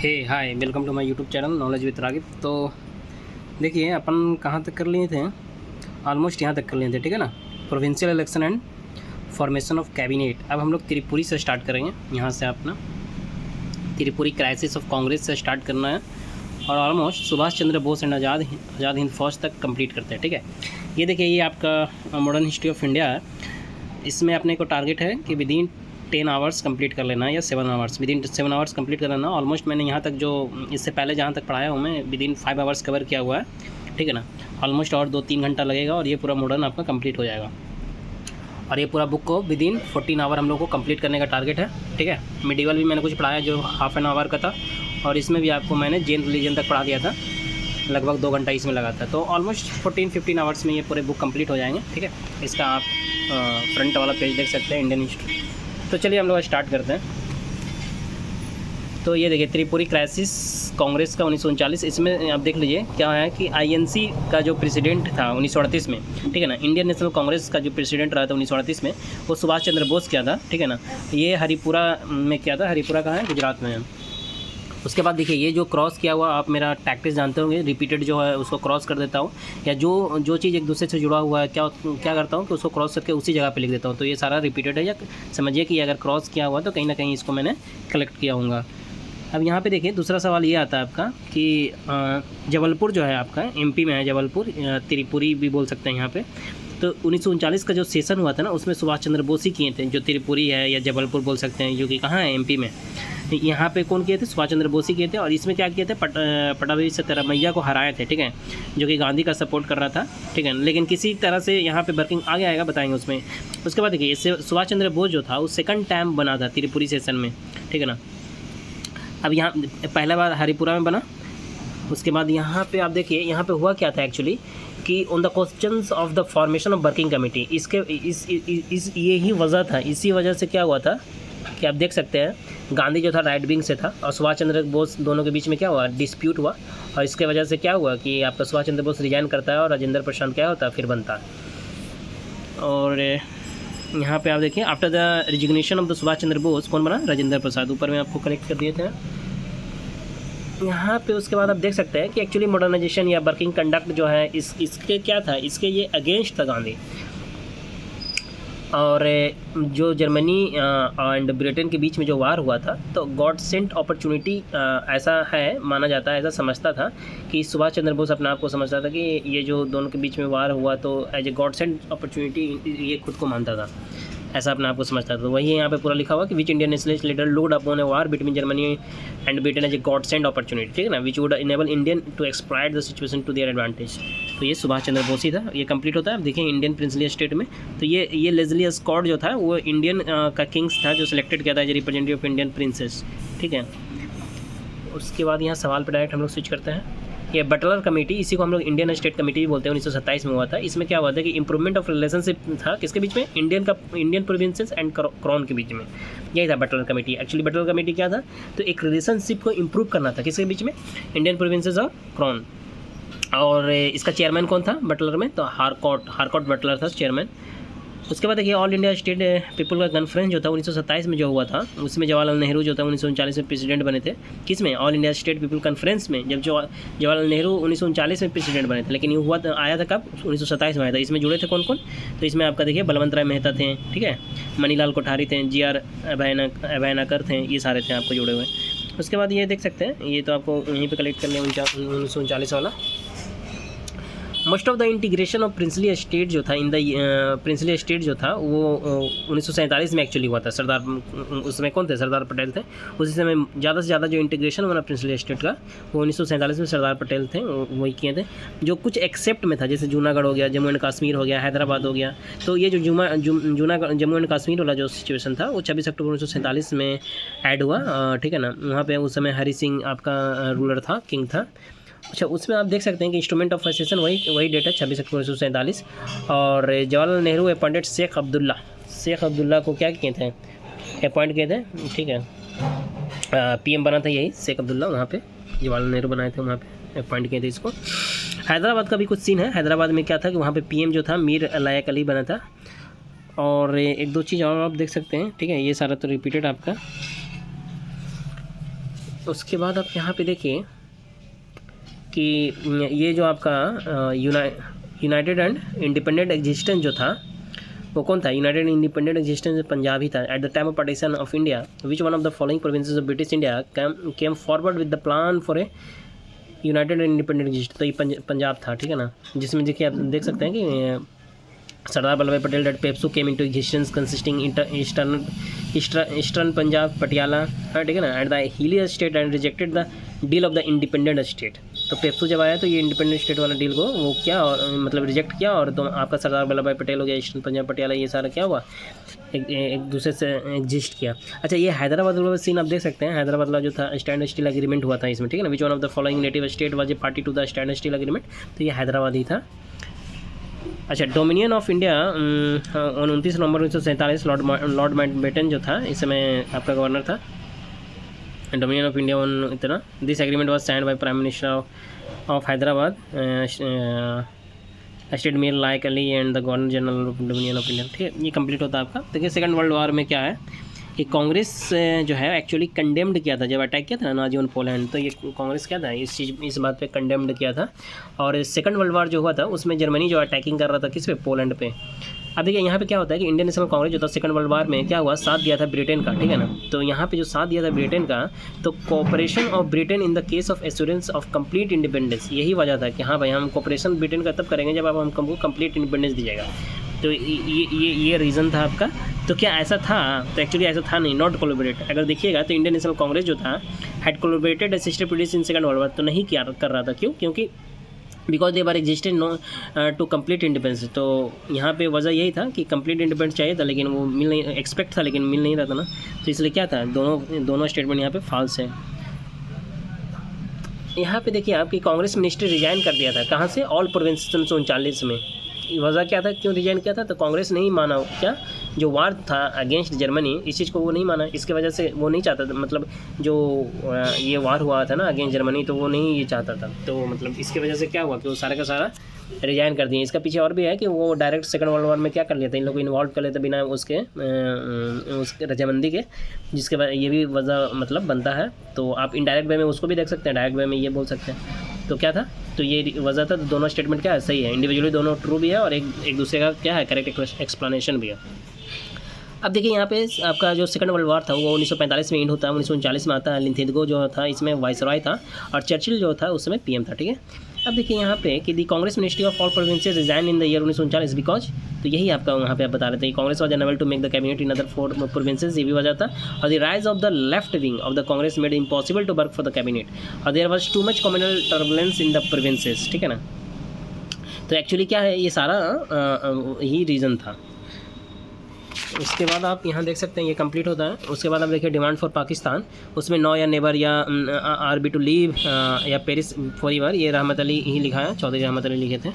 Hey hi welcome to my YouTube channel knowledge with Ragib. तो देखिए अपन कहाँ तक कर लिए थे, ऑलमोस्ट यहाँ तक कर लिए थे, ठीक है ना। Provincial election and formation of cabinet. अब हम लोग त्रिपुरी से स्टार्ट करेंगे। यहाँ से अपना त्रिपुरी क्राइसिस ऑफ कांग्रेस से स्टार्ट करना है और ऑलमोस्ट सुभाष चंद्र बोस एंड आज़ाद हिंद फौज तक कंप्लीट करते हैं, ठीक है। ये देखिए, ये आपका मॉडर्न हिस्ट्री ऑफ इंडिया है। इसमें अपने को टारगेट है कि विदिन 10 आवर्स कंप्लीट कर लेना या 7 आवर्स, विदिन 7 आवर्स कंप्लीट कर लेना। ऑलमोस्ट मैंने यहाँ तक जो इससे पहले जहाँ तक पढ़ाया हूँ मैं विदिन 5 आवर्स कवर किया हुआ है, ठीक है ना। ऑलमोस्ट और 2-3 घंटा लगेगा और ये पूरा मॉडर्न आपका कंप्लीट हो जाएगा। और ये पूरा बुक को विदिन 14 आवर हम लोग को कंप्लीट करने का टारगेट है, ठीक है। मिडिवल भी मैंने कुछ पढ़ाया जो हाफ एन आवर का था, और इसमें भी आपको मैंने जैन रिलीजन तक पढ़ा दिया था, लगभग 2 घंटा इसमें लगा था। तो ऑलमोस्ट 14-15 आवर्स में ये पूरे बुक कंप्लीट हो जाएंगे, ठीक है। इसका आप फ्रंट वाला पेज देख सकते हैं, इंडियन हिस्ट्री। तो चलिए हम लोग स्टार्ट करते हैं। तो ये देखिए, त्रिपुरी क्राइसिस कांग्रेस का 1939। इसमें आप देख लीजिए क्या है कि आईएनसी का जो प्रेसिडेंट था 1938 में, ठीक है ना, इंडियन नेशनल कांग्रेस का जो प्रेसिडेंट रहा था 1938 में, वो सुभाष चंद्र बोस किया था, ठीक है ना। ये हरिपुरा में किया था। हरिपुरा कहाँ है? गुजरात में है। उसके बाद देखिए, ये जो क्रॉस किया हुआ, आप मेरा टैक्टिस जानते होंगे, रिपीटेड जो है उसको क्रॉस कर देता हूँ, या जो चीज़ एक दूसरे से जुड़ा हुआ है क्या करता हूँ कि उसको क्रॉस करके उसी जगह पे लिख देता हूँ। तो ये सारा रिपीटेड है, या समझिए कि अगर क्रॉस किया हुआ तो कहीं ना कहीं इसको मैंने कलेक्ट किया होगा। अब यहाँ पे देखिए, दूसरा सवाल ये आता है आपका कि जबलपुर जो है आपका एमपी में है, जबलपुर, त्रिपुरी भी बोल सकते हैं यहाँ पे। तो 1939 का जो सेशन हुआ था ना, उसमें सुभाष चंद्र बोस ही किए थे, जो त्रिपुरी है या जबलपुर बोल सकते हैं, जो कि कहाँ है? एमपी में। यहाँ पे कौन किए थे? सुभाष चंद्र बोस ही किए थे। और इसमें क्या किए थे? पटाभी सत्यरमैया को हराए थे, ठीक है, जो कि गांधी का सपोर्ट कर रहा था, ठीक है। लेकिन किसी तरह से यहाँ पे वर्किंग आगे आएगा, बताएंगे उसमें। उसके बाद देखिए, इससे सुभाष चंद्र बोस जो था वो सेकंड टाइम बना था त्रिपुरी सेशन में, ठीक है ना। अब यहाँ पहला बार हरिपुरा में बना। उसके बाद यहाँ पे आप देखिए, यहाँ पे हुआ क्या था एक्चुअली कि on the questions of the formation of working committee, इसके इस ये ही वजह था। इसी वजह से क्या हुआ था कि आप देख सकते हैं, गांधी जो था राइट विंग से था और सुभाष चंद्र बोस दोनों के बीच में क्या हुआ? डिस्प्यूट हुआ। और इसके वजह से क्या हुआ कि आपका सुभाष चंद्र बोस रिजाइन करता है और राजेंद्र प्रसाद क्या होता है? फिर बनता है। और यहाँ पे आप देखिए, after the resignation of the Subhash Chandra Bose कौन बना? राजेंद्र प्रसाद। ऊपर में आपको कलेक्ट कर दिए थे यहाँ पे। उसके बाद आप देख सकते हैं कि एक्चुअली मॉडर्नाइजेशन या वर्किंग कंडक्ट जो है इसके क्या था? इसके ये अगेंस्ट था गांधी। और जो जर्मनी एंड ब्रिटेन के बीच में जो वार हुआ था, तो गॉड सेंट अपॉर्चुनिटी ऐसा है, माना जाता है, ऐसा समझता था कि सुभाष चंद्र बोस अपने आप को समझता था कि ये जो दोनों के बीच में वार हुआ, तो as a god sent opportunity ये खुद को मानता था, ऐसा अपने आप को समझता था। तो वही यहाँ पे पूरा लिखा हुआ कि which Indian nationalist leader looked upon a war between Germany and Britain as a god sent opportunity, ठीक है ना, which would enable Indian to exploit the situation to their advantage. तो ये सुभाष चंद्र बोस ही था। ये कंप्लीट होता है। अब देखिए, इंडियन प्रिंसली स्टेट में, तो ये लेजली स्कॉट जो था वो इंडियन का किंग्स था, जो सिलेक्टेड किया था as a representative of Indian princes, ठीक है। उसके बाद यहाँ सवाल पर डायरेक्ट हम लोग स्विच करते हैं। ये बटलर कमेटी, इसी को हम लोग इंडियन स्टेट कमेटी भी बोलते हैं, 1927 में हुआ था। इसमें क्या हुआ था कि इंप्रूवमेंट ऑफ रिलेशनशिप था किसके बीच में? इंडियन प्रोविंसेस एंड क्राउन के बीच में। यही था Butler committee. Actually Butler committee क्या था? तो एक रिलेशनशिप को इम्प्रूव करना था किसके बीच में? इंडियन प्रोविंसेस और क्राउन। और इसका चेयरमैन कौन था बटलर में? तो हारकोट बटलर था चेयरमैन। उसके बाद देखिए, ऑल इंडिया स्टेट पीपल का कॉन्फ्रेंस जो था 1927 में जो हुआ था, उसमें जवाहरलाल नेहरू जो था 1939 में प्रेसिडेंट बने थे। किस में? All India state people conference में। जब जवाहरलाल नेहरू 1939 में प्रेसिडेंट बने थे, लेकिन ये हुआ आया था कब? 1927 में आया था। इसमें जुड़े थे कौन कौन? तो इसमें आपका देखिए, बलवंत राय मेहता थे, ठीक है, मणिलाल कोठारी थे, GR अभयनकर थे, ये सारे थे आपको जुड़े हुए। उसके बाद ये देख सकते हैं, ये तो आपको यहीं पर कलेक्ट कर लिया 1939 वाला। Most of the integration of princely state जो था प्रिंसली स्टेट जो था वो 1947 में एक्चुअली हुआ था। उसमें कौन थे? सरदार पटेल थे। उसी समय ज़्यादा से ज़्यादा जो इंटीग्रेशन हुआ ना प्रिंसली स्टेट का, वो 1947 में सरदार पटेल थे, वही किए थे। जो कुछ एक्सेप्ट में था, जैसे जूनागढ़ हो गया, जम्मू एंड कश्मीर हो गया, हैदराबाद हो गया। तो ये जो जम्मू एंड कश्मीर वाला जो सिचुएशन था, वो 26 अक्टूबर 1947 में ऐड हुआ, ठीक है ना। वहाँ पर उस समय हरि सिंह आपका रूलर था, किंग था। अच्छा, उसमें आप देख सकते हैं कि इंस्ट्रूमेंट ऑफ एसेशन वही डेट है, 26 अक्टूबर 1947। और जवाहरलाल नेहरू अपॉइंटेड शेख अब्दुल्ला को क्या किए थे? अपॉइंट किए थे, ठीक है। PM बना था यही शेख अब्दुल्ला, वहाँ पे जवाहरलाल नेहरू बनाए थे, वहाँ पे अपॉइंट किए थे इसको। हैदराबाद का भी कुछ सीन है। हैदराबाद में क्या था कि वहाँ पे PM जो था मीर लायक अली बना था। और एक दो चीज़ और आप देख सकते हैं, ठीक है। ये सारा तो रिपीटेड आपका उसके बाद आप यहाँ पे देखिए कि ये जो आपका यूनाइटेड एंड इंडिपेंडेंट एग्जिस्टेंस जो था वो कौन था, यूनाइटेड इंडिपेंडेंट एग्जिस्टेंस पंजाब ही था। Eight the time of partition of India which one of the following provinces of British India came forward with the plan for a United independent exist, तो ये पंजाब था, ठीक है ना। जिसमें देखिए आप देख सकते हैं कि Sardar Vallabh bhai Patel that PEPSU came into existence consisting eastern Punjab Patiala, ठीक है ना, at the hilly state and rejected the deal of the independent state. तो पेप्सू जब आया तो ये इंडिपेंडेंट स्टेट वाला डील को वो क्या और मतलब रिजेक्ट किया, और तो आपका सरदार वल्लभ भाई पटेल हो गया, ईस्टर्न पंजाब पटियाला, ये सारा क्या हुआ, एक दूसरे से एग्जिस्ट किया। अच्छा, ये हैदराबाद वाला सीन आप देख सकते हैं, हैदराबाद वाला जो था स्टैंड स्टील एग्रीमेंट हुआ था इसमें, ठीक है ना। Which one of the following native state was a party to the standstill agreement, तो ये हैदराबाद ही था। अच्छा, dominion of India 29 November 1947 lord Mountbatten जो था इस समय आपका गवर्नर था। डोमिनियन ऑफ इंडिया ऑन इतना this agreement was signed by prime minister of Hyderabad state Mir Laik Ali and the governor general of dominion of India, ठीक है। ये कंप्लीट होता है आपका। देखिए सेकंड वर्ल्ड वॉर में क्या है कि कांग्रेस जो है एक्चुअली कंडेम्ड किया था, जब अटैक किया था ना नाजी ऑन पोलैंड, तो ये कांग्रेस क्या था इस बात पे कंडेम्ड किया था। और सेकंड वर्ल्ड वॉर जो हुआ था उसमें जर्मनी जो अटैकिंग कर रहा था किस पे, पोलैंड पे। अब देखिए यहाँ पे क्या होता है कि इंडियन नेशनल कांग्रेस जो था सेकंड वर्ल्ड वॉर में क्या हुआ, साथ दिया था ब्रिटेन का, ठीक है ना। तो यहाँ पे जो साथ दिया था ब्रिटेन का, तो cooperation of Britain in the case of assurance of complete independence, यही वजह था कि हाँ भाई हम कोऑपरेशन ब्रिटेन का तब करेंगे जब आप हमको कंप्लीट इंडिपेंडेंस दीजिएगा। तो ये रीज़न था आपका। तो क्या ऐसा था, तो एक्चुअली ऐसा था नहीं, नॉट कोलैबोरेट। अगर देखिएगा तो इंडियन नेशनल कांग्रेस जो था had collaborated assisted British in second world war, तो नहीं किया कर रहा था। क्यों? क्योंकि because they were existed no to complete independence. तो यहाँ पे वजह यही था कि कंप्लीट इंडिपेंडेंस चाहिए था, लेकिन वो मिल नहीं, एक्सपेक्ट था लेकिन मिल नहीं रहा था ना। तो इसलिए क्या था, दोनों स्टेटमेंट यहाँ पे फॉल्स है। यहाँ पे देखिए आपकी कांग्रेस मिनिस्ट्री रिजाइन कर दिया था, कहाँ से, ऑल प्रोविंस 1939 में। वजह क्या था, क्यों रिजाइन किया था, तो कांग्रेस नहीं माना क्या जो वार था अगेंस्ट जर्मनी, इस चीज़ को वो नहीं माना। इसके वजह से वो नहीं चाहता था, मतलब जो ये वार हुआ था ना अगेंस्ट जर्मनी, तो वो नहीं ये चाहता था। तो मतलब इसके वजह से क्या हुआ कि वो सारा का सारा रिजाइन कर दिए। इसका पीछे और भी है कि वो डायरेक्ट सेकंड वर्ल्ड वॉर में क्या कर लेते, इन लोग को इन्वॉल्व कर लेते बिना उसके रजामंदी के, जिसके बाद ये भी वजह मतलब बनता है। तो आप इनडायरेक्ट वे में उसको भी देख सकते हैं, डायरेक्ट वे में ये बोल सकते हैं। तो क्या था, तो ये वजह था। तो दोनों स्टेटमेंट क्या है, सही है, इंडिविजुअली दोनों ट्रू भी है और एक दूसरे का क्या है, करेक्ट एक्सप्लेनेशन भी है। अब देखिए यहाँ पे आपका जो सेकंड वर्ल्ड वॉर था वो 1945 में एंड होता है, 1939 में आता है। लिंथेगो जो था इसमें वाइसरॉय था और चर्चिल जो था उस समय पीएम था, ठीक है। अब देखिए यहाँ पे कि the Congress ministry of all provinces resign in the year 1939 because, तो यही आपका वहाँ पे आप बता रहे थे, Congress was unable to make the cabinet in other 4 provinces, ये भी वजह था। और the rise of the left wing of the Congress made impossible to work for the cabinet, और there was too much communal turbulence in the provinces, ठीक है ना। तो एक्चुअली क्या है, ये सारा ही रीज़न था। उसके बाद आप यहाँ देख सकते हैं ये कंप्लीट होता है। उसके बाद आप देखिए डिमांड फॉर पाकिस्तान, उसमें नो या नेबर या आरबी टू लीव या पेरिस फॉरएवर, ये रहमत अली ही लिखा है, चौधरी रहमत अली लिखे थे।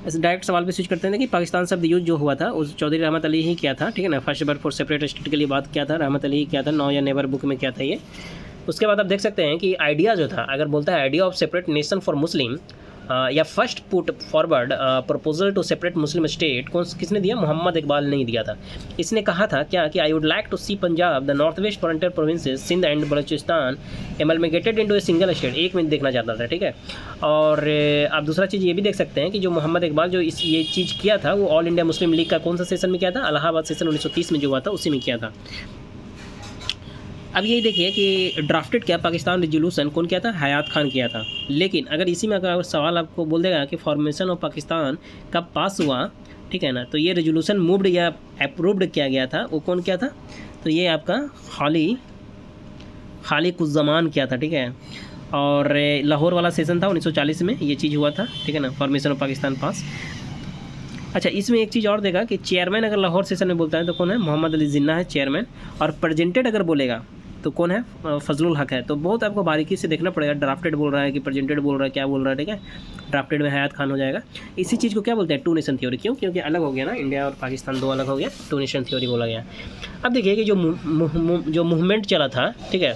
ऐसे डायरेक्ट सवाल पे स्विच करते हैं कि पाकिस्तान शब्द यूज जो हुआ था उस चौधरी रहमत अली ही किया था, ठीक है ना। First bar for separate state के लिए बात किया था, रहमत अली ही किया था। नो या नेबर बुक में क्या था ये। उसके बाद आप देख सकते हैं कि आइडिया जो था, अगर बोलता है idea of separate nation for Muslim या first put forward proposal to separate Muslim state, किसने दिया, मोहम्मद इकबाल ने दिया था। इसने कहा था क्या कि I would like to see Punjab the North West Frontier provinces Sindh and Baluchistan amalgamated into a single state, एक में देखना चाहता था, ठीक है। और आप दूसरा चीज़ ये भी देख सकते हैं कि जो मोहम्मद इकबाल जो ये चीज़ किया था वो ऑल इंडिया मुस्लिम लीग का कौन सा सेशन में किया था, इलाहाबाद सेशन 1930 में जो हुआ था उसी में किया था। अब यही देखिए कि ड्राफ्टेड क्या पाकिस्तान रेजोल्यूशन कौन किया था, हयात खान किया था। लेकिन अगर इसी में अगर सवाल आपको बोल देगा कि फॉर्मेशन ऑफ पाकिस्तान कब पास हुआ, ठीक है ना, तो ये रेजोल्यूशन मूव्ड या अप्रूव्ड किया गया था, वो कौन किया था, तो ये आपका खालिकुज़्ज़मान किया था, ठीक है। और लाहौर वाला सेशन था 1940 में ये चीज़ हुआ था, ठीक है ना, फॉर्मेशन ऑफ पाकिस्तान पास। अच्छा, इसमें एक चीज़ और देगा कि चेयरमैन अगर लाहौर सेशन में बोलता है तो कौन है, मोहम्मद अली जिन्ना है चेयरमैन। और प्रेजेंटेड अगर बोलेगा तो कौन है, फजलुल हक है। तो बहुत आपको बारीकी से देखना पड़ेगा, ड्राफ्टेड बोल रहा है कि प्रेजेंटेड बोल रहा है, क्या बोल रहा है, ठीक है। ड्राफ्टेड में हयात खान हो जाएगा। इसी चीज़ को क्या बोलते हैं, टू नेशन थ्योरी। क्यों? क्योंकि अलग हो गया ना, इंडिया और पाकिस्तान दो अलग हो गया, टू नेशन थ्योरी बोला गया। अब देखिए कि जो मूवमेंट चला था, ठीक है,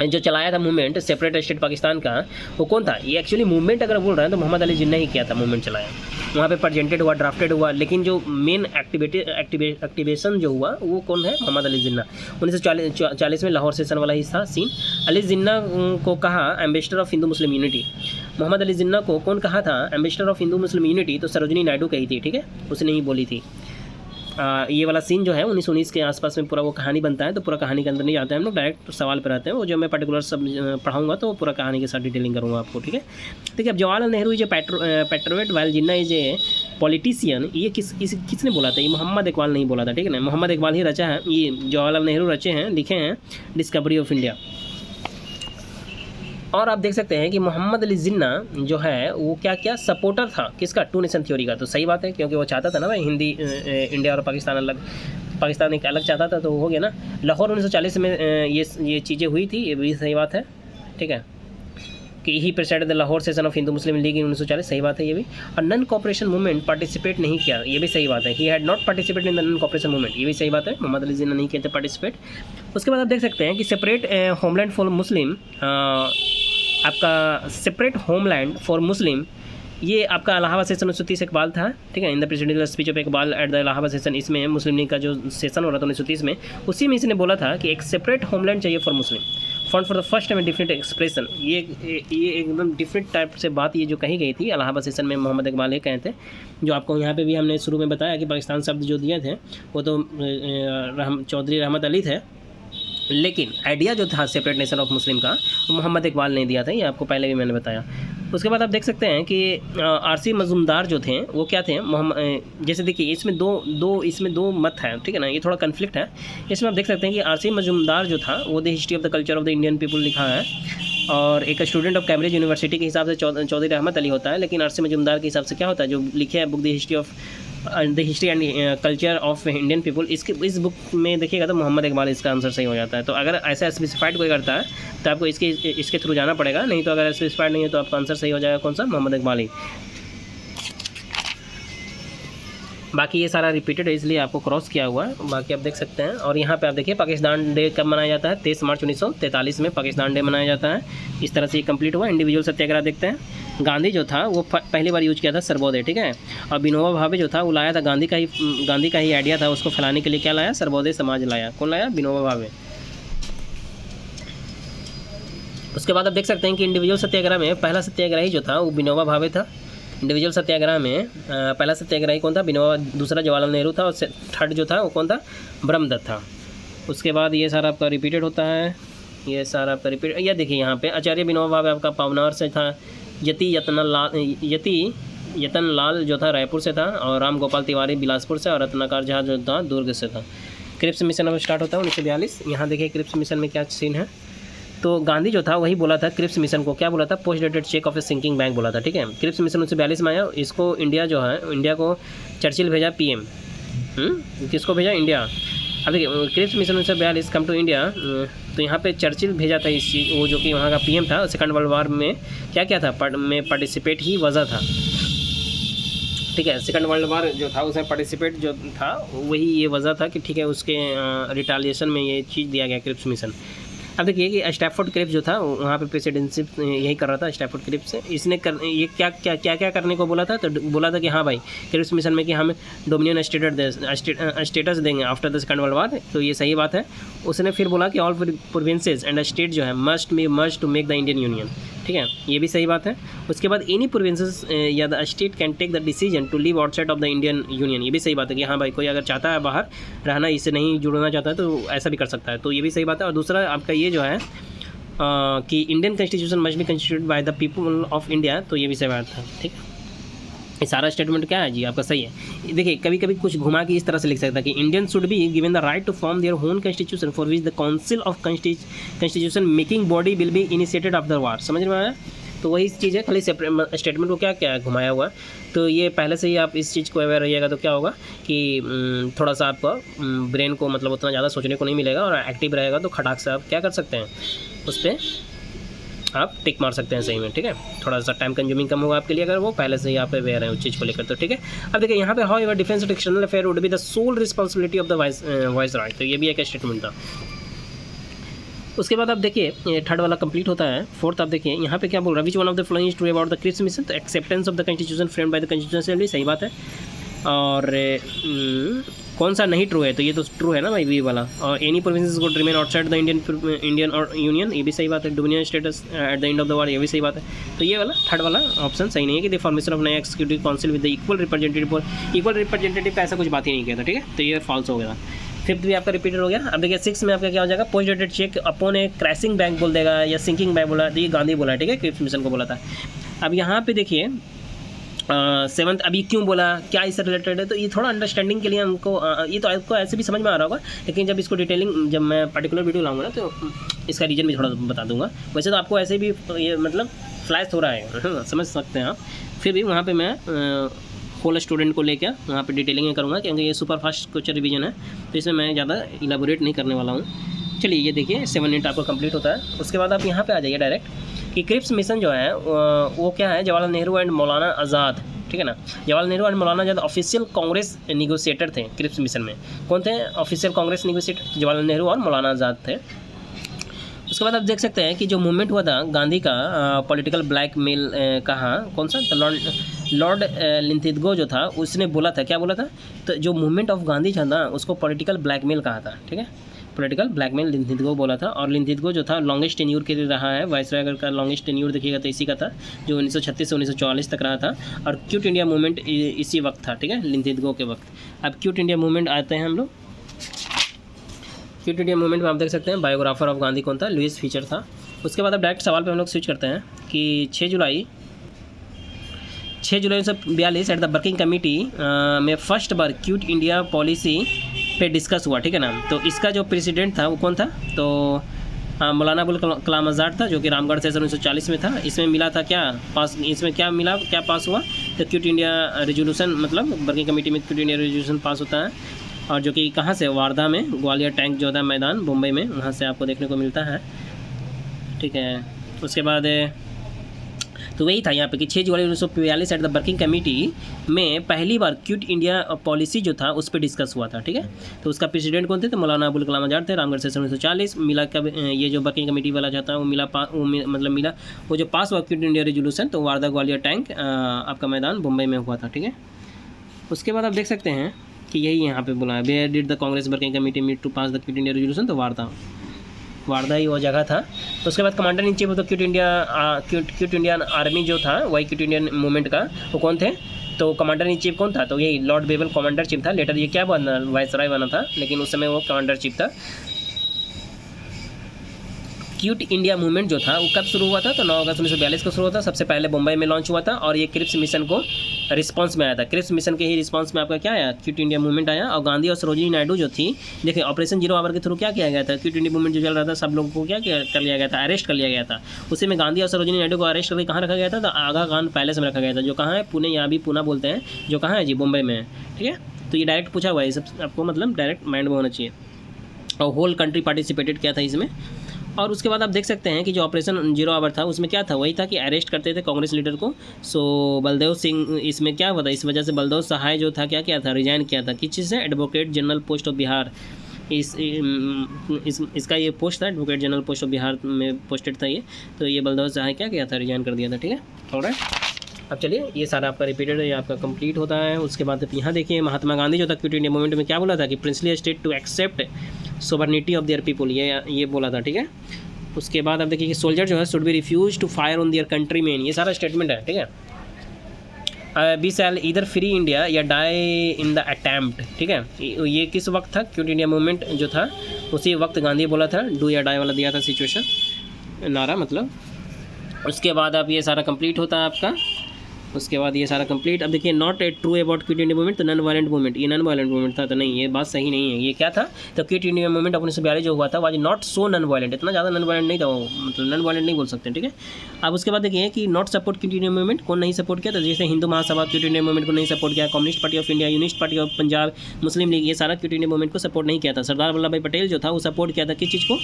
जो चलाया था मूवमेंट सेपरेट स्टेट पाकिस्तान का, वो कौन था, ये एक्चुअली मूवमेंट अगर बोल रहे हैं तो मोहम्मद अली जिन्ना ही किया था, मूवमेंट चलाया। वहाँ पे प्रेजेंटेड हुआ, ड्राफ्टेड हुआ, लेकिन जो मेन एक्टिवेशन जो हुआ वो कौन है? मोहम्मद अली जिन्ना। 1940 में लाहौर सेशन वाला ही था सीन। अली जिन्ना को कहा ambassador of Hindu Muslim unity. Mohammad Ali Jinnah को कौन कहा था ambassador of Hindu Muslim unity? तो सरोजनी नायडू कही थी, ठीक है, उसने ही बोली थी। ये वाला सीन जो है 1919 के आसपास में पूरा वो कहानी बनता है, तो पूरा कहानी के अंदर नहीं जाते हैं हम लोग, डायरेक्ट सवाल पर आते हैं। वो जो मैं पर्टिकुलर सब पढ़ाऊंगा तो पूरा कहानी के साथ डिटेलिंग करूंगा आपको, ठीक है। देखिए, अब Jawaharlal Nehru is a patriot while Jinnah is a politician, ये किसने बोला था? ये मोहम्मद इकबाल नहीं बोला था, ठीक है ना, मोहम्मद इकबाल ही रचा है, ये जवाहरलाल नेहरू रचे हैं, लिखे हैं डिस्कवरी ऑफ इंडिया। और आप देख सकते हैं कि मोहम्मद अली जिन्ना जो है वो क्या क्या सपोर्टर था किसका? टू नेशन थ्योरी का। तो सही बात है, क्योंकि वो चाहता था ना भाई हिंदी इंडिया और पाकिस्तान अलग, पाकिस्तान एक अलग चाहता था, तो हो गया ना। लाहौर 1940 में ये चीज़ें हुई थी, ये भी सही बात है, ठीक है, कि he president the Lahore session of Hindu Muslim League in 1940, सही बात है ये भी। और नन कॉपरेशन मूवमेंट पार्टिसिपेट नहीं किया, ये भी सही बात है, he had not participate in the non cooperation movement, ये भी सही बात है, मोहम्मद अली जिन्ना नहीं किए थे पार्टिसिपेट। उसके बाद आप देख सकते हैं कि सेपरेट होमलैंड फॉर मुस्लिम, आपका सेपरेट होमलैंड फॉर मुस्लिम, ये आपका इलाहाबाद सेशन 1930 इकबाल था, ठीक है, in the presidential speech of Iqbal at the Allahabad session. इसमें मुस्लिम लीग का जो सेशन हो रहा था 1930 में, उसी में इसने बोला था कि एक सेपरेट होमलैंड चाहिए for Muslim, font for the first time different expression. ये एकदम डिफरेंट टाइप से बात ये जो कही गई थी इलाहाबाद सेशन में, मोहम्मद इकबाल ये कहे थे, जो आपको यहाँ पे भी हमने शुरू में बताया कि पाकिस्तान शब्द जो दिए थे वो तो चौधरी रहमत अली थे, लेकिन आइडिया जो था सेपरेट नेशन ऑफ मुस्लिम का वो मोहम्मद इकबाल ने दिया था, ये आपको पहले भी मैंने बताया। उसके बाद आप देख सकते हैं कि आरसी मजूमदार जो थे वो क्या थे? जैसे देखिए इसमें दो मत है, ठीक है ना, ये थोड़ा कन्फ्लिक्ट है। इसमें आप देख सकते हैं कि आरसी मजूमदार जो था वो the history of the culture of the Indian people लिखा है, और एक स्टूडेंट ऑफ कैम्ब्रिज यूनिवर्सिटी के हिसाब से चौधरी रहमत अली होता है, लेकिन आरसी मजूमदार के हिसाब से क्या होता है, जो लिखे हैं book the history and culture of Indian people, इस बुक में देखिएगा तो मोहम्मद इकबाल इसका आंसर सही हो जाता है। तो अगर ऐसा स्पेसिफाइड कोई करता है तो आपको इसके थ्रू जाना पड़ेगा, नहीं तो अगर स्पेसिफाइड नहीं है तो आपका आंसर सही हो जाएगा, कौन सा? मोहम्मद इकबाल ही। बाकी ये सारा रिपीटेड है इसलिए आपको क्रॉस किया हुआ है, बाकी आप देख सकते हैं। और यहाँ पे आप देखिए पाकिस्तान डे कब मनाया जाता है? 23 मार्च 1943 में पाकिस्तान डे मनाया जाता है। इस तरह से ये कंप्लीट हुआ। इंडिविजुअल सत्याग्रह देखते हैं। गांधी जो था वो पहली बार यूज किया था सर्वोदय, ठीक है, और विनोबा भावे जो था वो लाया था गांधी का ही आइडिया था, उसको फैलाने के लिए क्या लाया? सर्वोदय समाज लाया। कौन लाया? विनोबा भावे। उसके बाद आप देख सकते हैं कि इंडिविजुअल सत्याग्रह में पहला सत्याग्रही जो था वो विनोबा भावे था। इंडिविजुअल सत्याग्रह में पहला सत्याग्रही कौन था? विनोबा। दूसरा जवाहरलाल नेहरू था, और थर्ड जो था वो कौन था? ब्रह्मदत्त था। उसके बाद ये सारा आपका रिपीटेड होता है, ये सारा आपका रिपीट। यह देखिए यहाँ पे आचार्य विनोबा भावे आपका पावनार से था, यति यतन लाल जो था रायपुर से था, और राम गोपाल तिवारी बिलासपुर से, और रत्नाकर झा जो था दुर्ग से था। क्रिप्स मिशन अब स्टार्ट होता है 1942। यहाँ देखिए क्रिप्स मिशन में क्या सीन है। तो गांधी जो था वही बोला था क्रिप्स मिशन को, क्या बोला था? Post dated cheque of a sinking bank बोला था, ठीक है। क्रिप्स मिशन 1942 में आया। इसको इंडिया जो है, इंडिया को चर्चिल भेजा PM। किसको भेजा? इंडिया। अब देखिए Cripps mission 1942 come to India, तो यहाँ पे चर्चिल भेजा था इस चीज़, वो जो कि वहाँ का PM था। सेकंड वर्ल्ड वार में क्या क्या था? में पार्टिसिपेट ही वजह था, ठीक है। सेकंड वर्ल्ड वार जो था उसमें पार्टिसिपेट जो था वही ये वजह था कि ठीक है, उसके रिटालिएशन में ये चीज़ दिया गया क्रिप्स मिशन। अब देखिए कि स्टैफोर्ड क्रिप्स जो था वहाँ पे प्रेसिडेंसी यही कर रहा था स्टैफोर्ड क्रिप्स से। इसने ये क्या करने को बोला था? तो बोला था कि हाँ भाई क्रिप्स मिशन में कि हम डोमिनियन स्टेटस देंगे after the second world war, तो ये सही बात है। उसने फिर बोला कि ऑल प्रोविंसेस एंड स्टेट जो है must to make the Indian union, ठीक है, ये भी सही बात है। उसके बाद एनी प्रोविंसेस या the state can take the decision to leave outside of the Indian union, ये भी सही बात है कि हाँ भाई कोई अगर चाहता है बाहर रहना, इससे नहीं जुड़ना चाहता है तो ऐसा भी कर सकता है, तो ये भी सही बात है। और दूसरा आपका ये जो है कि Indian constitution must be constituted by the people of India, तो ये भी सही बात है, ठीक है। ये सारा स्टेटमेंट क्या है जी आपका? सही है। देखिए कभी कभी कुछ घुमा के इस तरह से लिख सकता है कि Indian should be given the right to form their own constitution for which the council of constitution making body will be initiated after war. समझ में आया? तो वही चीज़ है, खाली स्टेटमेंट को क्या घुमाया हुआ। तो ये पहले से ही आप इस चीज़ को अवेयर रहिएगा तो क्या होगा कि थोड़ा सा आपका ब्रेन को मतलब उतना ज़्यादा सोचने को नहीं मिलेगा, और एक्टिव रहेगा तो खटाक से आप क्या कर सकते हैं, उस पर आप टिक मार सकते हैं सही में, ठीक है। थोड़ा सा टाइम कंज्यूमिंग कम होगा आपके लिए अगर वो पहले से ही आप अवेयर हैं उस चीज़ को लेकर, तो ठीक है। अब देखिए यहाँ पे how ever defence and external affair would be the sole responsibility of the viceroy, तो ये भी एक स्टेटमेंट था। उसके बाद आप देखिए थर्ड वाला कंप्लीट होता है। फोर्थ आप देखिए यहाँ पे क्या बोल रहा है, which one of the following is true about the Cripps mission. तो acceptance of the constitution framed by the constitution assembly, सही बात है। और कौन सा नहीं ट्रू है, तो ये तो ट्रू है ना भाई, वी वाला। और एनी प्रोविंसेस को रिमेन आउटसाइड द इंडियन और यूनियन, ये भी सही बात है। Dominion status at the end of the war, ये भी सही बात है। तो ये वाला थर्ड वाला ऑप्शन सही नहीं है कि द फॉर्मेशन ऑफ नया executive council with the equal representative का ऐसा कुछ बात ही नहीं किया था, ठीक है। तो ये फॉल्स हो गया। फिफ्थ भी आपका रिपीटेड हो गया। अब देखिए सिक्स में आपका क्या हो जाएगा, पोस्ट डेटेड चेक अपॉन ए क्रैशिंग बैंक बोल देगा या सिंकिंग बैंक बोला, तो ये गांधी बोला, ठीक है, क्रिप्स मिशन को बोला था। अब यहाँ पे देखिए सेवन्थ, अभी क्यों बोला, क्या इससे रिलेटेड है, तो ये थोड़ा अंडरस्टैंडिंग के लिए हमको ये तो आपको ऐसे भी समझ में आ रहा होगा, लेकिन जब इसको डिटेलिंग, जब मैं पर्टिकुलर वीडियो लाऊंगा ना, तो इसका रीजन भी थोड़ा बता दूंगा। वैसे तो आपको ऐसे भी ये मतलब फ्लैश हो रहा है, समझ सकते हैं आप। फिर भी वहाँ पे मैं होल स्टूडेंट को लेकर वहाँ पे डिटेलिंग करूँगा, क्योंकि ये सुपर फास्ट क्वेश्चन रिवीजन है, तो इसमें मैं ज़्यादा इलाबोरेट नहीं करने वाला हूँ। चलिए ये देखिए 7 मिनट आपको कंप्लीट होता है। उसके बाद आप यहाँ पे आ जाइए डायरेक्ट कि क्रिप्स मिशन जो है वो क्या है, जवाहरलाल नेहरू एंड मौलाना आज़ाद, ठीक है ना। Jawaharlal Nehru and Maulana Azad official Congress negotiator थे क्रिप्स मिशन में। कौन थे ऑफिशियल कांग्रेस निगोशिएटर? जवाहरलाल नेहरू और मौलाना आज़ाद थे। उसके बाद आप देख सकते हैं कि जो मूवमेंट हुआ था गांधी का पॉलिटिकल ब्लैकमेल कहाँ, कौन सा, तो लॉर्ड लिंथिगो जो था उसने बोला था, क्या बोला था, तो जो मूवमेंट ऑफ गांधी था ना उसको पॉलिटिकल ब्लैकमेल कहा था, ठीक है, पॉलिटिकल ब्लैकमेल लिंथिगो बोला था। और लिंथिगो जो था लॉन्गेस्ट टेन्यूर के लिए रहा है, वाइसरॉय अगर का लॉन्गेस्ट टेन्यूर देखिएगा तो इसी का था, जो 1936 से 1944 तक रहा था। और क्विट इंडिया मूवमेंट इसी वक्त था, ठीक है, लिंथिगो के वक्त। अब क्विट इंडिया मूवमेंट आते हैं हम लोग। क्विट इंडिया मूवमेंट में आप देख सकते हैं बायोग्राफर ऑफ गांधी कौन था, लुइस फीचर था। उसके बाद अब डायरेक्ट सवाल पे हम लोग स्विच करते हैं कि 6 जुलाई 1942 एट द वर्किंग कमेटी में फर्स्ट बार क्विट इंडिया पॉलिसी पे डिस्कस हुआ, ठीक है ना। तो इसका जो प्रेसिडेंट था वो कौन था, तो मौलाना अबुल कलाम आज़ाद था, जो कि रामगढ़ सेशन 1940 में था। इसमें मिला था क्या पास, इसमें क्या मिला, क्या पास हुआ, तो क्विट इंडिया रेजोल्यूशन, मतलब वर्किंग कमेटी में क्विट इंडिया रेजोल्यूशन पास होता है। और जो कि कहाँ से, वारधा में, ग्वालियर टैंक जोधा मैदान मुंबई में, वहाँ से आपको देखने को मिलता है, ठीक है। उसके बाद तो वही था यहाँ पे कि 6 जुलाई 1942 एट द वर्किंग कमेटी में पहली बार क्विट इंडिया पॉलिसी जो था उस पर डिस्कस हुआ था, ठीक है। तो उसका प्रेसिडेंट कौन थे, तो मौलाना अबुल कलाम आज़ाद थे। रामगढ़ सेशन 1940 मिला, कब ये जो वर्किंग कमेटी वाला जाता है वो मिला, मिला वो जो पास हुआ क्विट इंडिया रेजोल्यूशन, तो वारदा ग्वालियर टैंक आपका मैदान मुंबई में हुआ था, ठीक है। उसके बाद आप देख सकते हैं कि यही यहाँ पे बोला है, where did the Congress working committee meet to pass the quit India resolution, तो वारदा ही वो जगह था। तो उसके बाद commander in chief of the quit Indian army जो था, वही क्विट इंडियन मूवमेंट का, वो कौन थे, तो कमांडर इन चीफ कौन था, तो यही लॉर्ड बेवल कमांडर चीफ था। लेटर ये क्या बना, वाइसरॉय बना था, लेकिन उस समय वो कमांडर चीफ था। क्विट इंडिया मूवमेंट जो था वो कब शुरू हुआ था, तो 9 अगस्त 1942 को शुरू हुआ था। सबसे पहले मुंबई में लॉन्च हुआ था और ये क्रिप्स मिशन को रिस्पांस में आया था। क्रिप्स मिशन के ही रिस्पांस में आपका क्या आया, क्विट इंडिया मूवमेंट आया। और गांधी और सरोजिनी नायडू जो थी, देखिए ऑपरेशन जीरो आवर के थ्रू क्या किया गया था, क्विट इंडिया मूवमेंट जो चल रहा था सब लोगों को क्या कर लिया गया था, अरेस्ट कर लिया गया था। उसी में गांधी और सरोजिनी नायडू को अरेस्ट करके कहाँ रखा गया था, तो आगा खान पैलेस में रखा गया था, जो कहाँ है, पुणे, यहाँ भी पूना बोलते हैं, जो कहाँ है जी, मुंबई में है, ठीक है। तो ये डायरेक्ट पूछा हुआ है, सब आपको मतलब डायरेक्ट माइंड में होना चाहिए। और होल कंट्री पार्टिसिपेटेड किया था इसमें। और उसके बाद आप देख सकते हैं कि जो ऑपरेशन जीरो आवर था उसमें क्या था, वही था कि अरेस्ट करते थे कांग्रेस लीडर को। सो बलदेव सिंह इसमें क्या हुआ था, इस वजह से बलदेव सहाय जो था क्या किया था, रिजाइन किया था। किस चीज़ से, advocate general post of Bihar, इसका ये पोस्ट था, advocate general post of Bihar में पोस्टेड था ये। तो ये बलदेव सहाय क्या किया था, रिजाइन कर दिया था, ठीक है। ऑलराइट, अब चलिए ये सारा आपका रिपीटेड है, ये आपका कंप्लीट होता है। उसके बाद यहाँ देखिए महात्मा गांधी जो था क्विट इंडिया मूवमेंट में क्या बोला था कि princely state to accept sovereignty of their people, ये बोला था, ठीक है। उसके बाद आप देखिए कि सोल्जर जो है should be refuse to fire on their country man, ये सारा स्टेटमेंट है, ठीक है। We shall either free India या डाई इन द अटैम्प्ट, ठीक है। ये किस वक्त था, क्विट इंडिया मूवमेंट जो था उसी वक्त गांधी बोला था, डू या डाई वाला दिया था सिचुएशन नारा मतलब। उसके बाद अब ये सारा कंप्लीट होता है आपका। उसके बाद ये सारा कंप्लीट। अब देखिए not a true about quit India movement, तो नॉन वायलेंट मूवमेंट, ये नॉन वायलेंट मूवमेंट था, तो नहीं, ये बात सही नहीं है। ये क्या था, तो क्विट इंडिया मूवमेंट 1942 जो हुआ था was not so non violent, इतना ज़्यादा नॉन वायलेंट नहीं था वो, मतलब नॉन वायलेंट नहीं बोल सकते, ठीक है। अब उसके बाद देखिए कि not support quit India movement, कौन नहीं सपोर्ट किया, तो जैसे Hindu Mahasabha quit India movement को नहीं सपोर्ट किया, communist party of India, Unionist party of Punjab, Muslim league, ये सारा क्विट इंडिया मूवमेंट को सपोर्ट नहीं किया था। सरदार वल्लभ भाई पटेल जो था वो सपोर्ट किया था किस चीज़ को,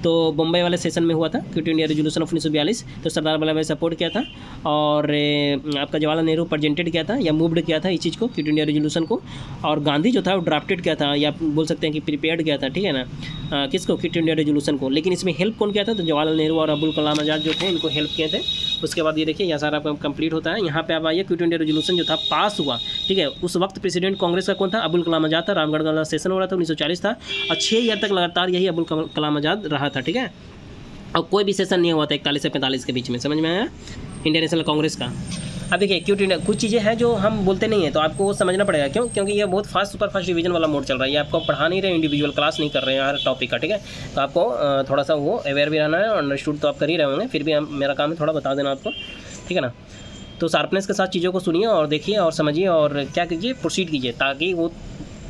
तो मुंबई वाले सेशन में हुआ था क्विट इंडिया रेजोल्यूशन ऑफ 1942, तो सरदार वल्लभ भाई सपोर्ट किया था। और आपका जवाहरलाल नेहरू प्रेजेंटेड किया था या मूव्ड किया था इस चीज़ को, क्विट इंडिया रेजोल्यूशन को, और गांधी जो था वो ड्राफ्टेड किया था या बोल सकते हैं कि प्रिपेयर्ड किया था, ठीक है ना, किसको, क्विट इंडिया रेजोल्यूशन को। लेकिन इसमें हेल्प कौन किया था, तो जवाहरलाल नेहरू और अब्दुल कलाम आज़ाद जो थे इनको हेल्प किए थे। उसके बाद ये देखिए यहाँ सारा आपका कंप्लीट होता है। यहाँ पे आप आइए, क्विट इंडिया रेजोल्यूशन जो था पास हुआ, ठीक है। उस वक्त प्रेसिडेंट कांग्रेस का कौन था, अब्दुल कलाम आज़ाद था। रामगढ़ का सेशन हो रहा था, 1940 था, और 6 ईयर तक लगातार यही अब्दुल कलाम आज़ाद रहा था, ठीक है। और कोई भी सेशन नहीं हुआ था 41 से 45 के बीच में, समझ में आया, इंडियन नेशनल कांग्रेस का। अब देखिए क्विट इंडिया, कुछ चीज़ें हैं जो हम बोलते नहीं हैं तो आपको वो समझना पड़ेगा, क्यों, क्योंकि ये बहुत फास्ट सुपर फास्ट रिवीजन वाला मोड चल रहा है। ये आपको पढ़ा नहीं रहे, इंडिविजुअल क्लास नहीं कर रहे हैं हर टॉपिक का, ठीक है। तो आपको थोड़ा सा वो अवेयर भी रहना है, और अंडरस्टूड तो आप कर ही रहे होंगे, फिर भी मेरा काम है थोड़ा बता देना आपको, ठीक है ना। तो शार्पनेस के साथ चीज़ों को सुनिए और देखिए और समझिए और क्या कीजिए, प्रोसीड कीजिए, ताकि वो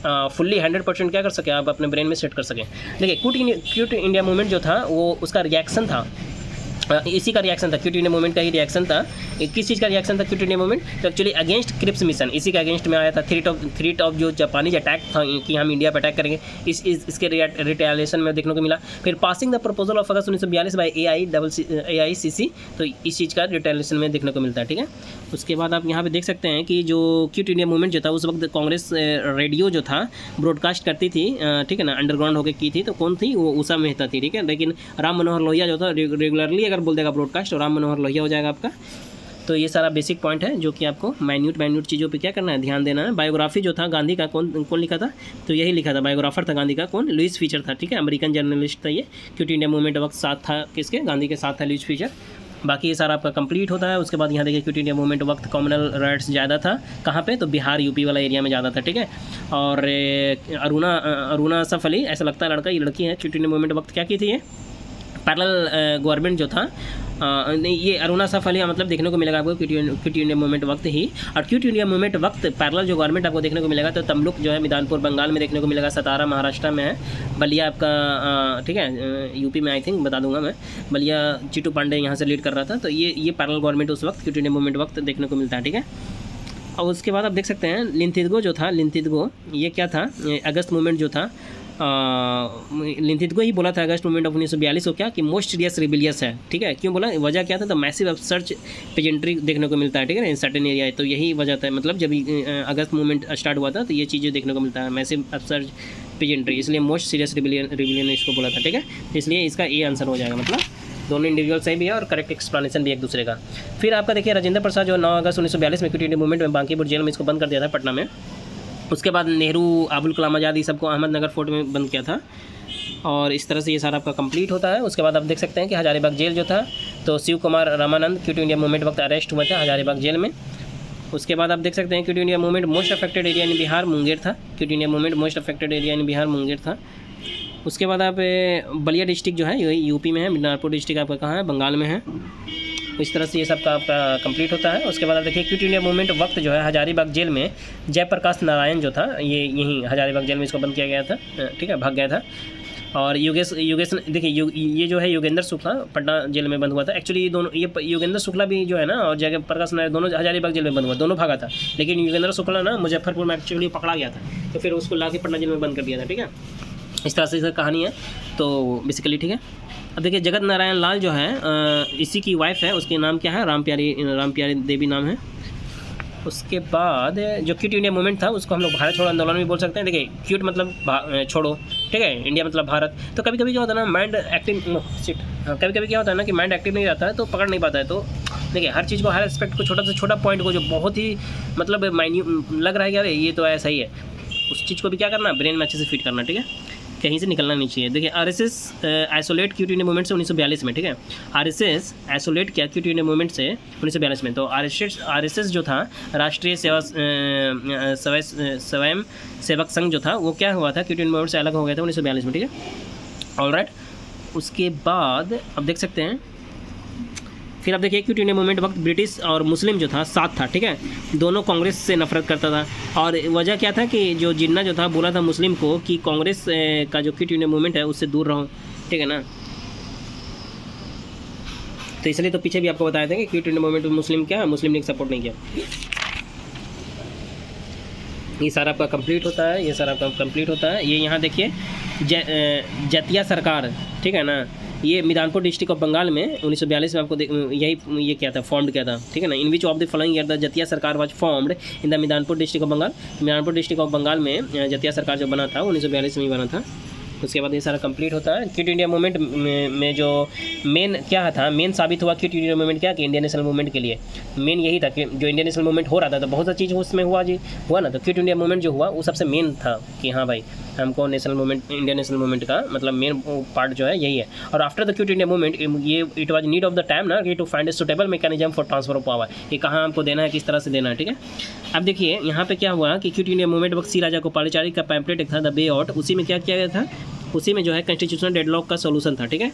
फुल्ली 100% क्या कर सके, आप अपने ब्रेन में सेट कर सकें। देखिए क्विट इंडिया मूवमेंट जो था वो उसका रिएक्शन था, इसी का रिएक्शन था, क्विट इंडिया मूवमेंट का ही रिएक्शन था। किस चीज़ का रिएक्शन था क्विट इंडिया मूवमेंट, तो एक्चुअली अगेंस्ट क्रिप्स मिशन, इसी का अगेंस्ट में आया था। थ्रेट ऑफ जो जापानीज अटैक था कि हम इंडिया पर अटैक करेंगे, इसके रिटेलिएशन में देखने को मिला। फिर passing the proposal of August 1942 by AICC, तो इस चीज़ का रिटेलिएशन में देखने को मिलता है, ठीक है। उसके बाद आप यहाँ पे देख सकते हैं कि जो क्विट इंडिया मूवमेंट जो था उस वक्त कांग्रेस रेडियो जो था ब्रॉडकास्ट करती थी, ठीक है ना, अंडरग्राउंड होकर की थी, तो कौन थी, वो उषा मेहता थी, ठीक है। लेकिन राम मनोहर लोहिया जो था रेगुलरली अगर बोल देगा ब्रॉडकास्ट, और राम मनोहर लोहिया हो जाएगा आपका। तो ये सारा बेसिक पॉइंट है जो कि आपको माइन्यूट चीज़ों पे क्या करना है, ध्यान देना है। बायोग्राफी जो था गांधी का कौन लिखा था, तो यही लिखा था, बायोग्राफर था गांधी का कौन, लुइस फीचर था, ठीक है, अमेरिकन जर्नलिस्ट था ये। क्विट इंडिया मूवमेंट वक्त साथ था किसके, गांधी के साथ था लुइस फीचर। बाकी ये सारा आपका कंप्लीट होता है। उसके बाद यहाँ देखिए क्विट इंडिया मूवमेंट वक्त कॉमनल राइट्स ज़्यादा था, कहाँ पे, तो बिहार यूपी वाला एरिया में ज़्यादा था, ठीक है। और अरुणा असफ अली, ऐसा लगता है लड़का, ये लड़की है, क्विट इंडिया मूवमेंट वक्त क्या की थी, ये पैरेलल गवर्नमेंट जो था, नहीं ये अरुणा असफ अली मतलब देखने को मिलेगा आपको क्विट इंडिया मूवमेंट वक्त ही। और क्विट इंडिया मूवमेंट वक्त पैरेलल जो गवर्नमेंट आपको देखने को मिलेगा, तो तमलुक जो है मिदानपुर बंगाल में देखने को मिलेगा, सतारा महाराष्ट्र में है, बलिया आपका, ठीक है, यूपी में आई थिंक, बता दूंगा मैं, बलिया चिट्टू पांडे यहाँ से लीड कर रहा था। तो ये पैरेलल गवर्नमेंट उस वक्त क्विट इंडिया मूवमेंट वक्त देखने को मिलता है, ठीक है। और उसके बाद आप देख सकते हैं लिंथिदगो जो था, लिंथिदगो ये क्या था, अगस्त मूवमेंट जो था, लिंथिदगो ही बोला था अगस्त मूवमेंट ऑफ 1942 को क्या, कि मोस्ट सीरियस रिबिलियस है, ठीक है। क्यों बोला, वजह क्या था, तो मैसिव अपसर्च पेजेंट्री देखने को मिलता है, ठीक है ना, इन सर्टेन एरिया। तो यही वजह था, मतलब जब अगस्त मूवमेंट स्टार्ट हुआ था तो ये चीज़ें देखने को मिलता है, मैसिव अपसर्च पेजेंट्री, इसलिए मोस्ट सीरियस रिबिलियन इसको बोला था, ठीक है। इसलिए इसका ये आंसर हो जाएगा, मतलब दोनों इंडिविजुअल सही भी है और करेक्ट एक्सप्लेनेशन भी एक दूसरे का। फिर आपका देखिए राजेंद्र प्रसाद जो 9 अगस्त 1942 में क्विट इंडिया मूवमेंट में बांकीपुर जेल में इसको बंद कर दिया था, पटना में। उसके बाद नेहरू, अब्दुल कलाम आज़ाद ये सबको अहमदनगर फोर्ट में बंद किया था। और इस तरह से ये सारा आपका कंप्लीट होता है। उसके बाद आप देख सकते हैं कि हजारीबाग जेल जो था, तो Shiv Kumar Ramanand quit India movement वक्त अरेस्ट हुआ था हजारीबाग जेल में। उसके बाद आप देख सकते हैं Quit India movement most affected area in Bihar Munger था, Quit India movement most affected area in Bihar Munger था। उसके बाद आप बलिया डिस्ट्रिक्ट जो है ये यूपी में है, मिदनापुर डिस्ट्रिक्ट आपका कहाँ है, बंगाल में है। इस तरह से ये सब का आपका कंप्लीट होता है। उसके बाद आप देखिए क्विट इंडिया मूवमेंट वक्त जो है हजारीबाग जेल में जयप्रकाश नारायण जो था, ये यहीं हजारीबाग जेल में इसको बंद किया गया था, ठीक है, भाग गया था। और योगेश देखिए ये जो है योगेंद्र शुक्ला पटना जेल में बंद हुआ था। एक्चुअली ये दोनों, ये योगेंद्र शुक्ला भी जो है ना और जयप्रकाश नारायण दोनों हजारीबाग जेल में बंद हुआ, दोनों भागा था। लेकिन योगेंद्र शुक्ला ना मुजफ्फरपुर में एक्चुअली पकड़ा गया था, तो फिर उसको ला के पटना जेल में बंद कर दिया था, ठीक है। इस तरह से इसका कहानी है तो बेसिकली, ठीक है। अब देखिए जगत नारायण लाल जो है इसी की वाइफ है, उसके नाम क्या है, राम प्यारी देवी नाम है। उसके बाद जो क्विट इंडिया मूवमेंट था उसको हम लोग भारत छोड़ो आंदोलन भी बोल सकते हैं। देखिए क्विट मतलब छोड़ो, ठीक है, इंडिया मतलब भारत। तो कभी कभी क्या होता है ना, माइंड एक्टिव कभी कभी क्या होता है ना कि माइंड एक्टिव नहीं रहता है तो पकड़ नहीं पाता है। तो देखिए हर चीज़ को, हर एस्पेक्ट को, छोटा से छोटा पॉइंट को जो बहुत ही मतलब माइन्यूट लग रहा है कि अरे ये तो ऐसा ही है, उस चीज़ को भी क्या करना, ब्रेन में अच्छे से फिट करना, ठीक है, कहीं से निकलना नहीं चाहिए। देखिए RSS isolate quit India movement से 1942 में, ठीक है, आरएसएस आइसोलेट किया क्विट इंडिया मूवमेंट से 1942 में। तो आरएसएस जो था राष्ट्रीय स्वयं सेवक संघ जो था वो क्या हुआ था, क्विट इंडिया मूवमेंट से अलग हो गया था 1942 में, ठीक है, ऑलराइट। उसके बाद अब देख सकते हैं, फिर आप देखिए क्विट इंडिया मूवमेंट वक्त ब्रिटिश और मुस्लिम जो था साथ था, ठीक है, दोनों कांग्रेस से नफरत करता था। और वजह क्या था कि जो जिन्ना जो था बोला था मुस्लिम को कि कांग्रेस का जो क्विट इंडिया मूवमेंट है उससे दूर रहो, ठीक है ना। तो इसलिए तो पीछे भी आपको बताया था कि क्विट इंडिया मूवमेंट मुस्लिम क्या, मुस्लिम लीग सपोर्ट नहीं किया। ये सारा आपका कंप्लीट होता है, ये सारा आपका कंप्लीट होता है। ये यहाँ देखिए जतिया सरकार, ठीक है ना, ये मिदानपुर डिस्ट्रिक्ट ऑफ बंगाल में 1942 में आपको यही ये क्या था, फॉर्म्ड किया था, ठीक है ना। In which of the following year the Jatiya Sarkar was formed in the Midnapore district of Bengal. Midnapore district of Bengal में जतिया सरकार जो बना था 1942 में ही बना था। उसके बाद ये सारा कंप्लीट होता है। क्विट इंडिया मूवमेंट में जो मेन क्या था, मेन साबित हुआ क्विट इंडिया मूवमेंट क्या कि इंडियन नेशनल मूवमेंट के लिए मेन यही था कि जो इंडियन नेशनल मूवमेंट हो रहा था तो बहुत सा चीज़ उसमें हुआ ना। तो क्विट इंडिया मूवमेंट जो हुआ वो सबसे मेन था कि हाँ भाई हमको national movement, Indian national movement का मतलब मेन पार्ट जो है यही है। और after the quit India movement ये it was need of the time ना कि to find a suitable mechanism for transfer of power, ये कहाँ हमको देना है, किस तरह से देना है, ठीक है। अब देखिए यहाँ पे क्या हुआ कि क्विट इंडिया मूवमेंट वक्त सी राजा गोपालाचारी का पैम्पलेट एक था द वे आउट, उसी में क्या किया गया था, उसी में जो है कॉन्स्टिट्यूशनल डेडलॉक का सॉल्यूशन था, ठीक है।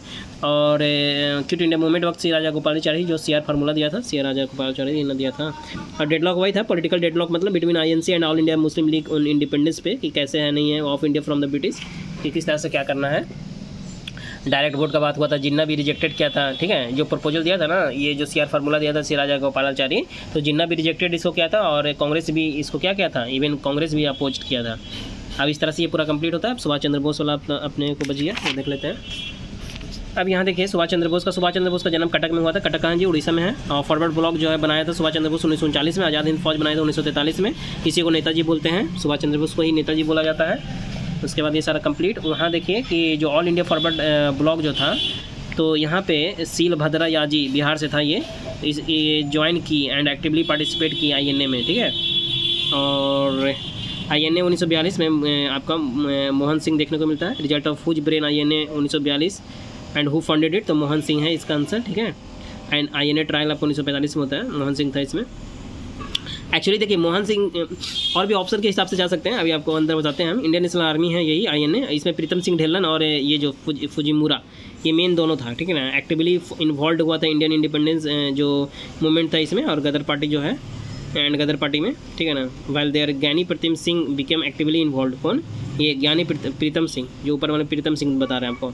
और क्विट इंडिया मूवमेंट वक्त सी राजा गोपालाचारी जो CR फार्मूला दिया था, सी राजा गोपालाचारी ने दिया था। और डेडलॉक वही था, पॉलिटिकल डेडलॉक मतलब between INC and all India Muslim league on independence पे कि कैसे है नहीं है of India from the British, कि किस तरह से क्या करना है। डायरेक्ट वोट का बात हुआ था, जिन्ना भी रिजेक्टेड किया था, ठीक है। जो प्रपोजल दिया था ना, ये जो CR फार्मूला दिया था सी राजा गोपालाचारी, तो जिन्ना भी रिजेक्टेड इसको किया था और कांग्रेस भी इसको क्या किया था, इवन कांग्रेस भी अपोज किया था। अब इस तरह से ये पूरा कंप्लीट होता है। अब सुभाष चंद्र बोस वाला अपने को बचिए वो देख लेते हैं। अब यहाँ देखिए सुभाष चंद्र बोस का जन्म कटक में हुआ था। कटक कहाँ जी, उड़ीसा में है। और फॉरवर्ड ब्लॉक जो है बनाया था सुभाष चंद्र बोस 1939 में। आज़ाद हिंद फौज बनाया था 1943 में। इसी को नेताजी बोलते हैं, सुभाष चंद्र बोस को ही नेताजी बोला जाता है। उसके बाद ये सारा कंप्लीट। वहाँ देखिए कि जो ऑल इंडिया फॉरवर्ड ब्लॉक जो था, तो यहाँ पे सील भद्रा याजी बिहार से था, ये ज्वाइन की एंड एक्टिवली पार्टिसिपेट की INA में, ठीक है। और INA 1942 में आपका मोहन सिंह देखने को मिलता है। Result of whose brain INA 1942 and who funded it, तो मोहन सिंह है इसका आंसर, ठीक है। एंड INA ट्रायल आपको 1945 में होता है, मोहन सिंह था इसमें। एक्चुअली देखिए मोहन सिंह और भी ऑप्शन के हिसाब से जा सकते हैं, अभी आपको अंदर बताते हैं हम। इंडियन नेशनल आर्मी है यही INA, इसमें प्रीतम सिंह ढिल्लन और ये जो फुजिमुरा, ये मेन दोनों था, ठीक है ना। एक्टिवली इन्वॉल्व हुआ था इंडियन इंडिपेंडेंस जो मूवमेंट था इसमें, और गदर पार्टी जो है एंड गदर पार्टी में, ठीक है ना। वाइल देयर ज्ञानी Pritam Singh became actively involve. कौन, ये ज्ञानी प्रीतम सिंह, जो ऊपर वाले प्रीतम सिंह बता रहे हैं आपको।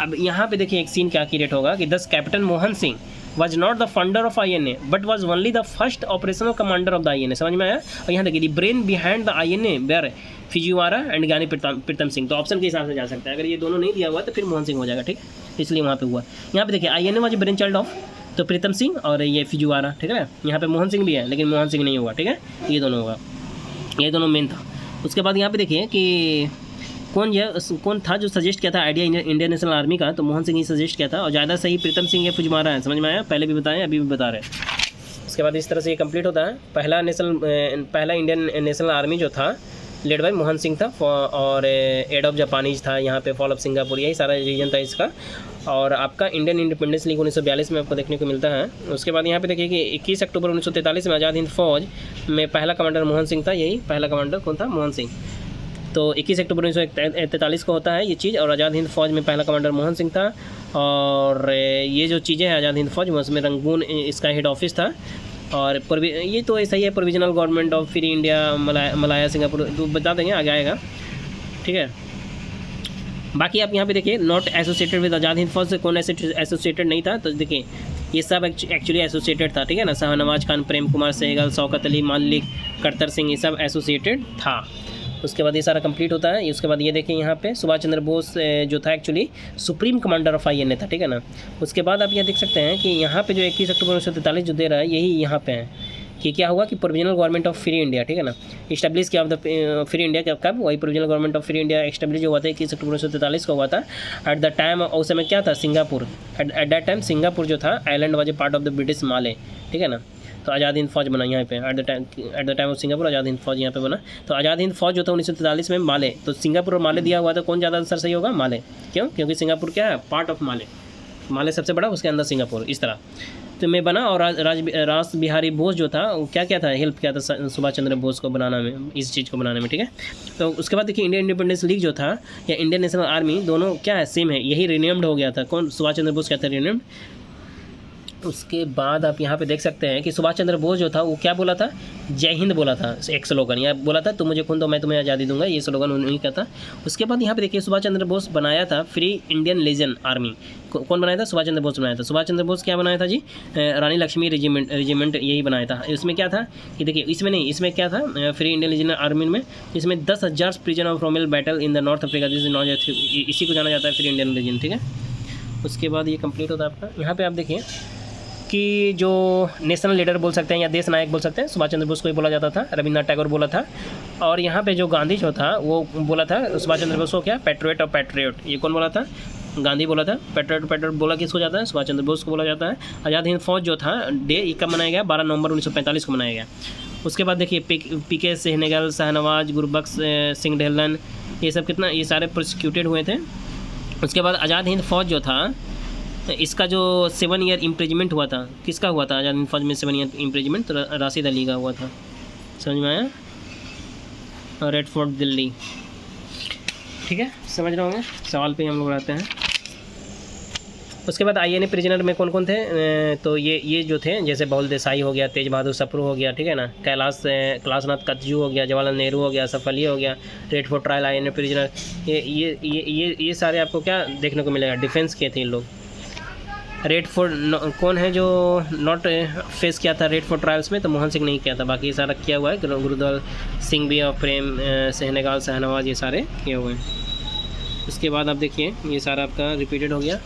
अब यहाँ पे देखिए एक सीन क्या क्रिएट होगा कि दस captain Mohan Singh was not the founder of INA but was only the first operational commander of the INA। समझ में आया। और यहाँ देखिए brain behind the INA were Fujiwara and Giani Pritam Singh. तो ऑप्शन के हिसाब से जा सकता है, अगर ये दोनों नहीं दिया हुआ तो फिर मोहन सिंह हो जाएगा, ठीक, इसलिए वहाँ पे हुआ। यहाँ पे देखिए INA was brain child of, तो प्रीतम सिंह और ये फिजिवारा, ठीक है ना। यहाँ पे मोहन सिंह भी है लेकिन मोहन सिंह नहीं होगा, ठीक है, ये दोनों होगा, ये दोनों मेन था। उसके बाद यहाँ पे देखिए कि कौन था जो सजेस्ट किया था आइडिया इंडियन नेशनल आर्मी का, तो मोहन सिंह ही सजेस्ट किया था। और ज़्यादा सही प्रीतम सिंह या फुजिवारा है, समझ में आया, पहले भी बताएं अभी भी बता रहे हैं। उसके बाद इस तरह से ये कंप्लीट होता है। पहला इंडियन नेशनल आर्मी जो था लेड बाय मोहन सिंह था, और एड ऑफ जापानीज था यहाँ पे, फॉल ऑफ सिंगापुर, यही सारा रीजन था इसका। और आपका इंडियन इंडिपेंडेंस लीग 1942 में आपको देखने को मिलता है। उसके बाद यहाँ पे देखिए कि 21 अक्टूबर 1943 में आज़ाद हिंद फौज में पहला कमांडर मोहन सिंह था, यही पहला कमांडर कौन था, मोहन सिंह। तो 21 अक्टूबर 1943 को होता है ये चीज़, और आज़ाद हिंद फौज में पहला कमांडर मोहन सिंह था। और ये जो चीज़ें हैं आज़ाद हिंद फौज में, उसमें रंगून इसका हेड ऑफिस था। और ये तो ऐसा ही है, provisional government of free India Malaya Singapore, तो बता देंगे आगे आएगा, ठीक है। बाकी आप यहाँ पे देखिए नॉट एसोसिएटेड विद आज़ाद हिंद फौज से कौन एसोसिएटेड नहीं था, तो देखिए ये सब एक्चुअली एसोसिएटेड था, ठीक है ना। शाहनवाज खान, प्रेम कुमार सहगल, शौकत अली मलिक, करतर सिंह, ये सब एसोसिएटेड था। उसके बाद ये सारा कंप्लीट होता है। उसके बाद ये देखिए यहाँ पे सुभाष चंद्र बोस जो था actually supreme commander of INA था, ठीक है ना। उसके बाद आप ये देख सकते हैं कि यहाँ पे जो 21 अक्टूबर 1943 जो दे रहा है, यही यहाँ पे है कि क्या हुआ कि provisional government of free India, ठीक है ना, इस्टेब्लिश किया ऑफ द फ्री इंडिया। कब वही provisional government of free India establish हुआ था 21 अक्टूबर 1943 को हुआ था। एट द टाइम उस समय क्या था, Singapore, at that time Singapore जो था island was a part of the British Malay, ठीक है ना। तो आज़ाद हिंद फौज बना यहाँ पे at the time of Singapore, Azad Hind Fauj यहाँ पे बना। तो आज़ाद हिंद फौज जो था 1943 में माले, तो सिंगापुर और माले दिया हुआ था, कौन ज़्यादा आंसर सही होगा, माले। क्यों, क्योंकि सिंगापुर क्या है, पार्ट ऑफ माले सबसे बड़ा, उसके अंदर सिंगापुर, इस तरह तो मैं बना। और रास बिहारी बोस जो था वो क्या था, हेल्प किया था सुभाष चंद्र बोस को बनाना में, इस चीज़ को बनाने में, ठीक है। तो उसके बाद देखिए इंडियन इंडिपेंडेंस लीग जो था या इंडियन नेशनल आर्मी, दोनों क्या है, सेम है, यही रिनेम्ड हो गया था। कौन, सुभाष चंद्र बोस क्या था, रिनेम्ड। उसके बाद आप यहाँ पे देख सकते हैं कि सुभाष चंद्र बोस जो था वो क्या बोला था, जय हिंद बोला था, एक स्लोगन या बोला था, तुम मुझे खून दो मैं तुम्हें आज़ादी दूंगा, ये स्लोगन उन्हीं का था। उसके बाद यहाँ पे देखिए सुभाष चंद्र बोस बनाया था फ्री इंडियन लीजन आर्मी। कौन बनाया था, सुभाष चंद्र बोस बनाया था। सुभाष चंद्र बोस क्या बनाया था जी, रानी लक्ष्मी रेजिमेंट यही बनाया था। इसमें क्या था कि देखिए, इसमें नहीं, इसमें क्या था, फ्री इंडियन लीजन आर्मी में इसमें 10,000 prison of Rommel battle in the North Africa, इसी को जाना जाता है फ्री इंडियन लीजन, ठीक है। उसके बाद ये कंप्लीट होता है आपका। यहाँ पे आप देखिए कि जो नेशनल लीडर बोल सकते हैं या देश नायक बोल सकते हैं, सुभाष चंद्र बोस को ही बोला जाता था, रविन्द्रनाथ टैगोर बोला था। और यहाँ पे जो गांधी जो था वो बोला था सुभाष चंद्र बोस को क्या, पैट्रियट और पैट्रियट, ये कौन बोला था, गांधी बोला था। पैट्रियट बोला किसको जाता है, सुभाष चंद्र बोस को बोला जाता है। आज़ाद हिंद फौज जो था डे ये कब मनाया गया, 12 नवंबर 1945 को मनाया गया। उसके बाद देखिए पीके सेहनेगल, शाहनवाज, गुरबख्श सिंह ढिल्लन, ये सब कितना, ये सारे प्रोसिक्यूटेड हुए थे। उसके बाद आज़ाद हिंद फौज जो था इसका जो 7 ईयर इम्प्रिजमेंट हुआ था, किसका हुआ था आज़ाद हिंद फौज में 7 ईयर इम्प्रिजमेंट, तो राशिद अली का हुआ था, समझ में आया, रेड फोर्ट दिल्ली। ठीक है, समझ रहे होंगे, सवाल पे हम लोग रहते हैं। उसके बाद INA प्रिजनर में कौन कौन थे, तो ये जो थे जैसे बहुल देसाई हो गया, तेज बहादुर सप्रू हो गया, ठीक है ना, कैलाशनाथ कतजू हो गया, जवाहरलाल नेहरू हो गया, असफ अली हो गया, red fort trial INA prisoner, ये सारे आपको क्या देखने को मिलेगा, डिफेंस किए थे इन लोग। रेड फोर्ट कौन है जो नॉट फेस किया था रेड फोर्ट ट्रायल्स में, तो मोहन सिंह नहीं किया था, बाकी ये सारा किया हुआ है, गुरुद्वार सिंह भी और प्रेम सेहनेगाल, शाहनवाज, ये सारे किए हुए हैं। उसके बाद आप देखिए ये सारा आपका रिपीटेड हो गया।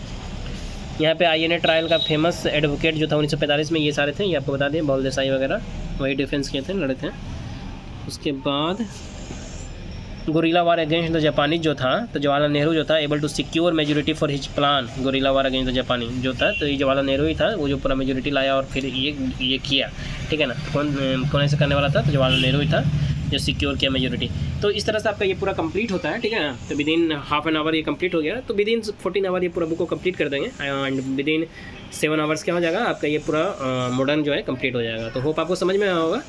यहाँ पे INA ट्रायल का फेमस एडवोकेट जो था 1945 में, ये सारे थे, ये आपको बता दें, बहुल देसाई वगैरह वही डिफेंस किए थे, लड़े थे। उसके बाद gorilla war against the Japanese जो था, तो जवाहरलाल नेहरू जो था able to secure majority for his plan, guerrilla war against the Japanese जो था, तो ये जवाहरलाल नेहरू ही था वो जो पूरा मेजोरिटी लाया और फिर ये किया, ठीक है ना। कौन ऐसे करने वाला था, तो जवाहरलाल नेहरू ही था जो सिक्योर किया मेजोरिटी। तो इस तरह से आपका ये पूरा कंप्लीट होता है, ठीक है ना। तो with in half an hour ये कंप्लीट हो गया, तो विद इन 14 आवर ये पूरा बुक को कंप्लीट कर देंगे एंड विद इन 7 आवर्स क्या हो जाएगा आपका ये पूरा मॉडर्न जो है कंप्लीट हो जाएगा। तो होप आपको समझ में आया होगा।